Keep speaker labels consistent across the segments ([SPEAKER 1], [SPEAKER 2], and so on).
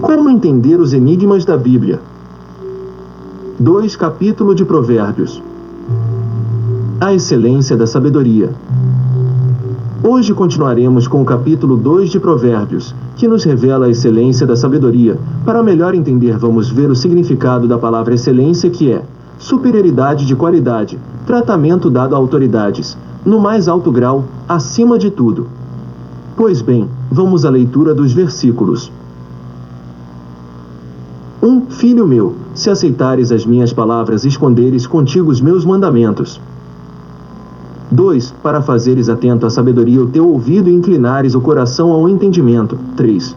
[SPEAKER 1] Como entender os enigmas da Bíblia? 2. Capítulo de Provérbios. A excelência da sabedoria. Hoje continuaremos com o capítulo 2 de Provérbios, que nos revela a excelência da sabedoria. Para melhor entender, vamos ver o significado da palavra excelência, que é superioridade de qualidade, tratamento dado a autoridades, no mais alto grau, acima de tudo. Pois bem, vamos à leitura dos versículos. 1. Filho meu, se aceitares as minhas palavras e esconderes contigo os meus mandamentos. 2. Para fazeres atento à sabedoria o teu ouvido e inclinares o coração ao entendimento. 3.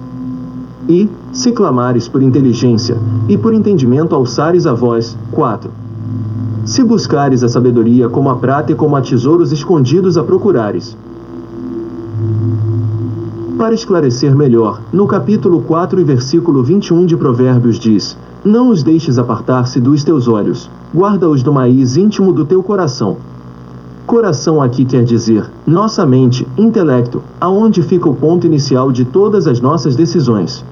[SPEAKER 1] E, se clamares por inteligência, e por entendimento alçares a voz. 4. Se buscares a sabedoria como a prata e como a tesouros escondidos a procurares. Para esclarecer melhor, no capítulo 4 e versículo 21 de Provérbios diz: não os deixes apartar-se dos teus olhos, guarda-os do maíz íntimo do teu coração. Coração aqui quer dizer nossa mente, intelecto, aonde fica o ponto inicial de todas as nossas decisões.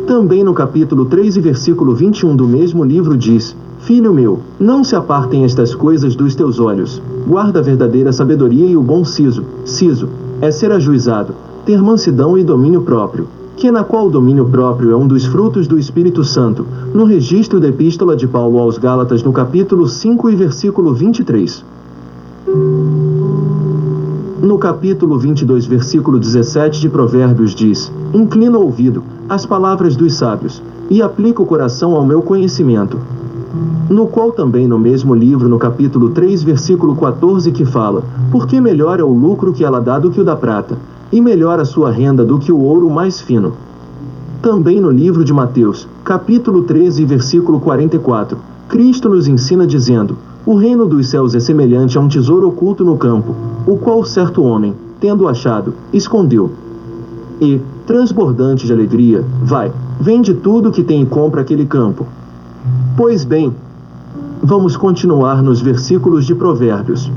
[SPEAKER 1] Também no capítulo 3 e versículo 21 do mesmo livro diz: filho meu, não se apartem estas coisas dos teus olhos, guarda a verdadeira sabedoria e o bom siso. Siso é ser ajuizado, ter mansidão e domínio próprio, que na qual o domínio próprio é um dos frutos do Espírito Santo, no registro da Epístola de Paulo aos Gálatas no capítulo 5 e versículo 23. No capítulo 22, versículo 17 de Provérbios diz: inclina o ouvido às palavras dos sábios, e aplica o coração ao meu conhecimento. No qual também no mesmo livro, no capítulo 3, versículo 14, que fala: porque melhor é o lucro que ela dá do que o da prata, e melhor a sua renda do que o ouro mais fino. Também no livro de Mateus, capítulo 13, versículo 44, Cristo nos ensina dizendo: o reino dos céus é semelhante a um tesouro oculto no campo, o qual certo homem, tendo achado, escondeu. E, transbordante de alegria, vai, vende tudo o que tem e compra aquele campo. Pois bem, vamos continuar nos versículos de Provérbios.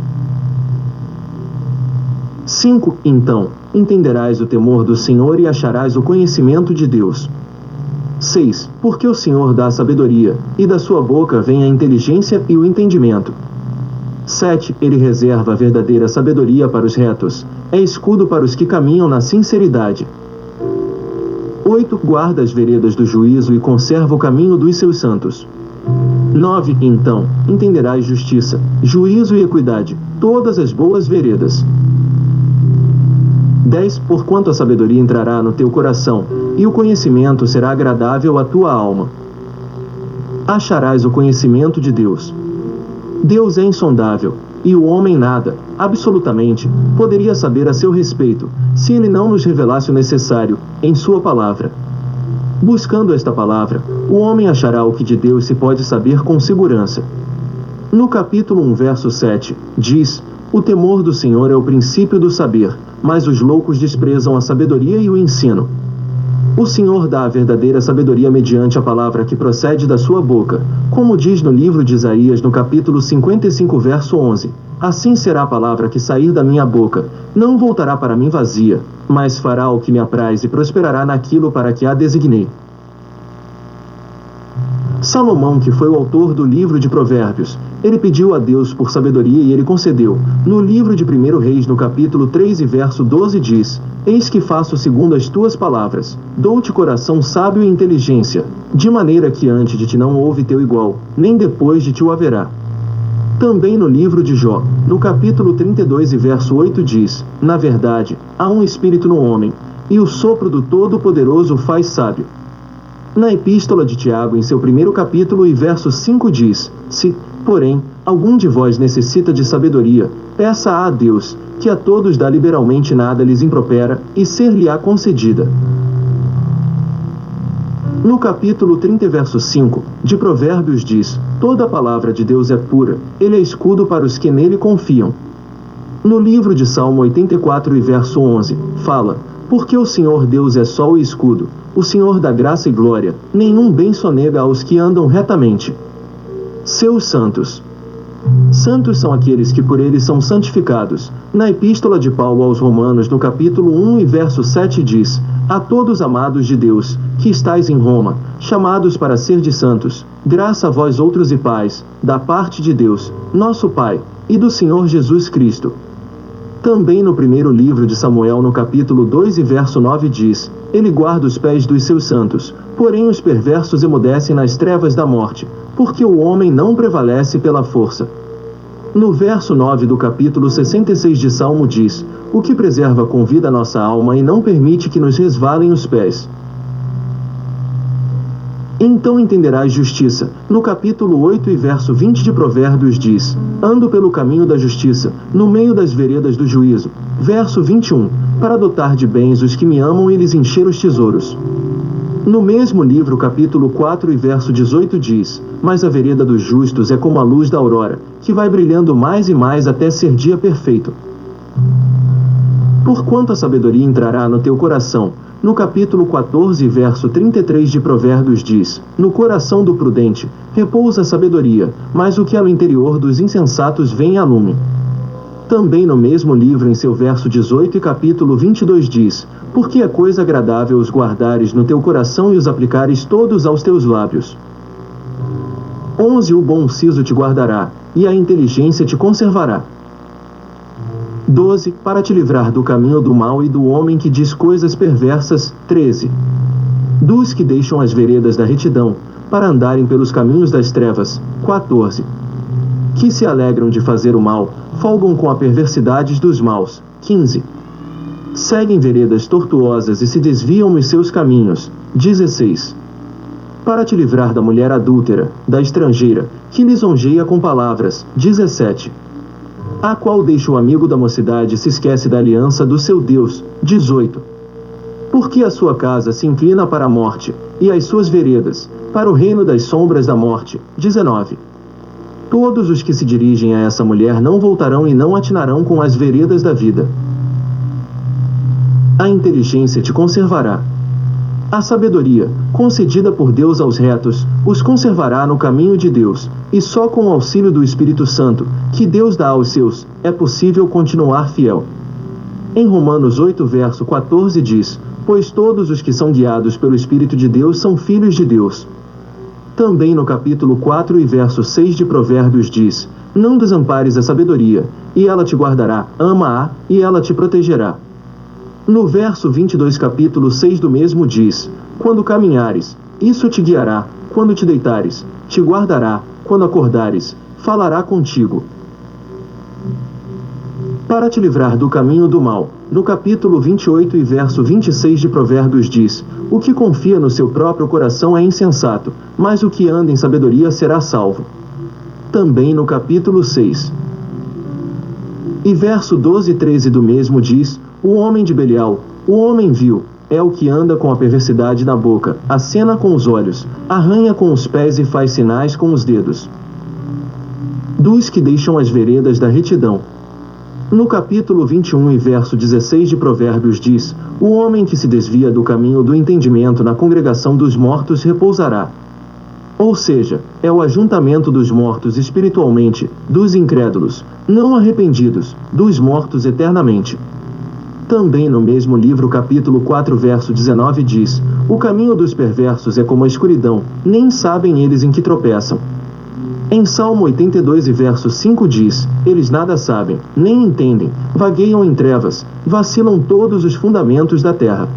[SPEAKER 1] 5. Então, entenderás o temor do Senhor e acharás o conhecimento de Deus. 6. Porque o Senhor dá a sabedoria, e da sua boca vem a inteligência e o entendimento. 7. Ele reserva a verdadeira sabedoria para os retos, é escudo para os que caminham na sinceridade. 8. Guarda as veredas do juízo e conserva o caminho dos seus santos. 9. Então, entenderás justiça, juízo e equidade, todas as boas veredas. 10. Porquanto a sabedoria entrará no teu coração, e o conhecimento será agradável à tua alma. Acharás o conhecimento de Deus. Deus é insondável, e o homem nada, absolutamente, poderia saber a seu respeito, se ele não nos revelasse o necessário, em sua palavra. Buscando esta palavra, o homem achará o que de Deus se pode saber com segurança. No capítulo 1, verso 7, diz: o temor do Senhor é o princípio do saber, mas os loucos desprezam a sabedoria e o ensino. O Senhor dá a verdadeira sabedoria mediante a palavra que procede da sua boca, como diz no livro de Isaías no capítulo 55, verso 11. Assim será a palavra que sair da minha boca, não voltará para mim vazia, mas fará o que me apraz e prosperará naquilo para que a designei. Salomão, que foi o autor do livro de Provérbios, ele pediu a Deus por sabedoria e ele concedeu. No livro de 1 Reis, no capítulo 3 e verso 12 diz: eis que faço segundo as tuas palavras, dou-te coração sábio e inteligência, de maneira que antes de ti não houve teu igual, nem depois de ti o haverá. Também no livro de Jó, no capítulo 32 e verso 8 diz: na verdade, há um espírito no homem, e o sopro do Todo-Poderoso o faz sábio. Na Epístola de Tiago, em seu 1º capítulo e verso 5 diz: se, porém, algum de vós necessita de sabedoria, peça a Deus, que a todos dá liberalmente, nada lhes impropera, e ser-lhe-á concedida. No capítulo 30, verso 5, de Provérbios diz: toda a palavra de Deus é pura, ele é escudo para os que nele confiam. No livro de Salmo 84 e verso 11, fala: porque o Senhor Deus é sol e escudo, o Senhor dá graça e glória, nenhum bem sonega aos que andam retamente. Seus santos. Santos são aqueles que por ele são santificados. Na Epístola de Paulo aos Romanos, no capítulo 1 e verso 7 diz: A todos amados de Deus, que estais em Roma, chamados para ser de santos, graça a vós outros e paz, da parte de Deus, nosso Pai, e do Senhor Jesus Cristo. Também no primeiro livro de Samuel, no capítulo 2 e verso 9 diz: Ele guarda os pés dos seus santos, porém os perversos emudecem nas trevas da morte, porque o homem não prevalece pela força. No verso 9 do capítulo 66 de Salmo diz: O que preserva com vida a nossa alma e não permite que nos resvalem os pés. Então entenderás justiça. No capítulo 8 e verso 20 de Provérbios diz: Ando pelo caminho da justiça, no meio das veredas do juízo. Verso 21, para dotar de bens os que me amam e lhes encher os tesouros. No mesmo livro, capítulo 4 e verso 18 diz: Mas a vereda dos justos é como a luz da aurora, que vai brilhando mais e mais até ser dia perfeito. Porquanto a sabedoria entrará no teu coração. No capítulo 14 verso 33 de Provérbios diz: No coração do prudente repousa a sabedoria, mas o que é no interior dos insensatos vem a lume. Também no mesmo livro, em seu verso 18 e capítulo 22 diz: Porque é coisa agradável os guardares no teu coração e os aplicares todos aos teus lábios. 11 O bom siso te guardará, e a inteligência te conservará. 12 Para te livrar do caminho do mal e do homem que diz coisas perversas. 13 Dos que deixam as veredas da retidão, para andarem pelos caminhos das trevas. 14 Que se alegram de fazer o mal, folgam com a perversidade dos maus. 15 Seguem veredas tortuosas e se desviam nos seus caminhos. 16 Para te livrar da mulher adúltera, da estrangeira, que lisonjeia com palavras. 17 A qual deixa o amigo da mocidade e se esquece da aliança do seu Deus. 18 Porque a sua casa se inclina para a morte, e as suas veredas, para o reino das sombras da morte. 19 Todos os que se dirigem a essa mulher não voltarão e não atinarão com as veredas da vida. A inteligência te conservará. A sabedoria, concedida por Deus aos retos, os conservará no caminho de Deus, e só com o auxílio do Espírito Santo, que Deus dá aos seus, é possível continuar fiel. Em Romanos 8 verso 14 diz: Pois todos os que são guiados pelo Espírito de Deus são filhos de Deus. Também no capítulo 4 e verso 6 de Provérbios diz: Não desampares a sabedoria, e ela te guardará, ama-a, e ela te protegerá. No verso 22 capítulo 6 do mesmo diz: Quando caminhares, isso te guiará, quando te deitares, te guardará, quando acordares, falará contigo. Para te livrar do caminho do mal, no capítulo 28 e verso 26 de Provérbios diz: O que confia no seu próprio coração é insensato, mas o que anda em sabedoria será salvo. Também no capítulo 6 e verso 12 e 13 do mesmo diz: O homem de Belial, o homem vil, é o que anda com a perversidade na boca, acena com os olhos, arranha com os pés e faz sinais com os dedos. Dos que deixam as veredas da retidão. No capítulo 21 e verso 16 de Provérbios diz: O homem que se desvia do caminho do entendimento na congregação dos mortos repousará. Ou seja, é o ajuntamento dos mortos espiritualmente, dos incrédulos, não arrependidos, dos mortos eternamente. Também no mesmo livro, capítulo 4 verso 19 diz: O caminho dos perversos é como a escuridão, nem sabem eles em que tropeçam. Em Salmo 82 e verso 5 diz: Eles nada sabem, nem entendem, vagueiam em trevas, vacilam todos os fundamentos da terra.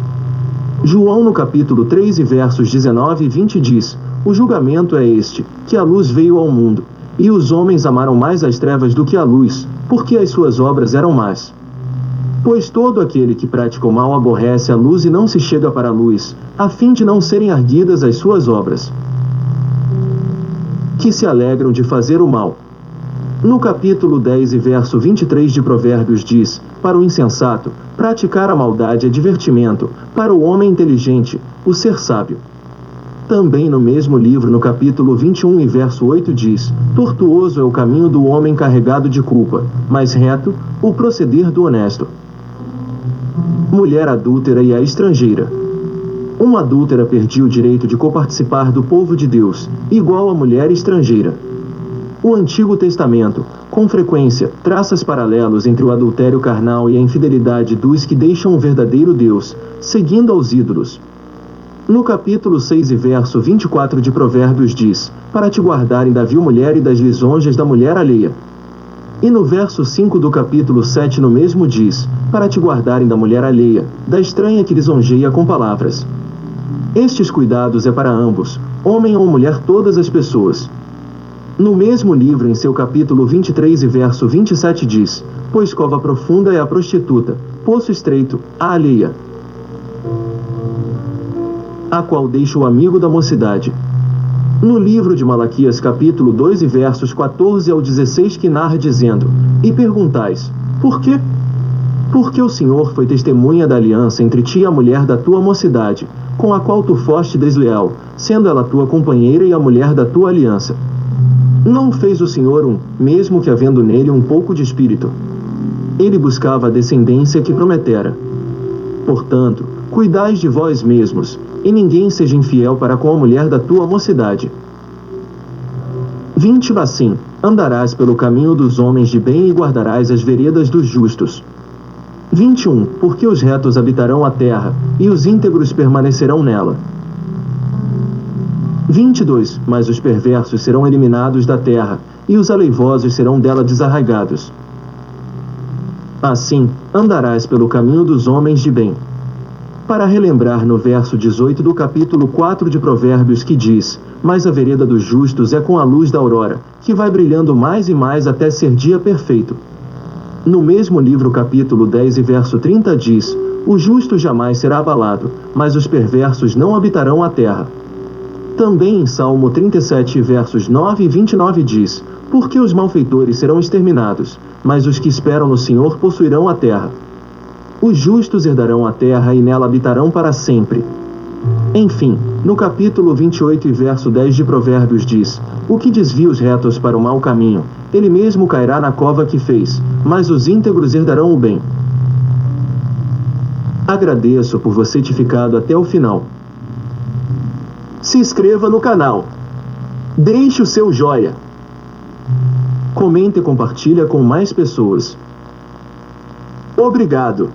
[SPEAKER 1] João no capítulo 3 e versos 19 e 20 diz: O julgamento é este, que a luz veio ao mundo, e os homens amaram mais as trevas do que a luz, porque as suas obras eram más. Pois todo aquele que pratica o mal aborrece a luz e não se chega para a luz, a fim de não serem arguidas as suas obras. Que se alegram de fazer o mal. No capítulo 10 e verso 23 de Provérbios diz: Para o insensato, praticar a maldade é divertimento, para o homem inteligente, o ser sábio. Também no mesmo livro, no capítulo 21 e verso 8 diz: Tortuoso é o caminho do homem carregado de culpa, mas reto, o proceder do honesto. Mulher adúltera e a estrangeira. Uma adúltera perdia o direito de coparticipar do povo de Deus, igual a mulher estrangeira. O Antigo Testamento, com frequência, traça paralelos entre o adultério carnal e a infidelidade dos que deixam o verdadeiro Deus, seguindo aos ídolos. No capítulo 6 e verso 24 de Provérbios diz, para te guardarem da vil mulher e das lisonjas da mulher alheia. E no verso 5 do capítulo 7 no mesmo diz, para te guardarem da mulher alheia, da estranha que lisonjeia com palavras. Estes cuidados é para ambos, homem ou mulher, todas as pessoas. No mesmo livro, em seu capítulo 23 e verso 27 diz, pois cova profunda é a prostituta, poço estreito, a alheia, a qual deixa o amigo da mocidade. No livro de Malaquias capítulo 2 e versos 14 ao 16 que narra dizendo, e perguntais, por quê? Porque o Senhor foi testemunha da aliança entre ti e a mulher da tua mocidade, com a qual tu foste desleal, sendo ela tua companheira e a mulher da tua aliança. Não fez o Senhor mesmo que havendo nele um pouco de espírito. Ele buscava a descendência que prometera. Portanto, cuidais de vós mesmos, e ninguém seja infiel para com a mulher da tua mocidade. 20 Assim, andarás pelo caminho dos homens de bem e guardarás as veredas dos justos. 21 Porque os retos habitarão a terra, e os íntegros permanecerão nela. 22 Mas os perversos serão eliminados da terra, e os aleivosos serão dela desarraigados. Assim, andarás pelo caminho dos homens de bem. Para relembrar no verso 18 do capítulo 4 de Provérbios que diz, mas a vereda dos justos é com a luz da aurora, que vai brilhando mais e mais até ser dia perfeito. No mesmo livro capítulo 10 e verso 30 diz, o justo jamais será abalado, mas os perversos não habitarão a terra. Também em Salmo 37 versos 9 e 29 diz, porque os malfeitores serão exterminados, mas os que esperam no Senhor possuirão a terra. Os justos herdarão a terra e nela habitarão para sempre. Enfim, no capítulo 28 e verso 10 de Provérbios diz, o que desvia os retos para o mau caminho, ele mesmo cairá na cova que fez, mas os íntegros herdarão o bem. Agradeço por você ter ficado até o final. Se inscreva no canal. Deixe o seu joia. Comente e compartilhe com mais pessoas. Obrigado.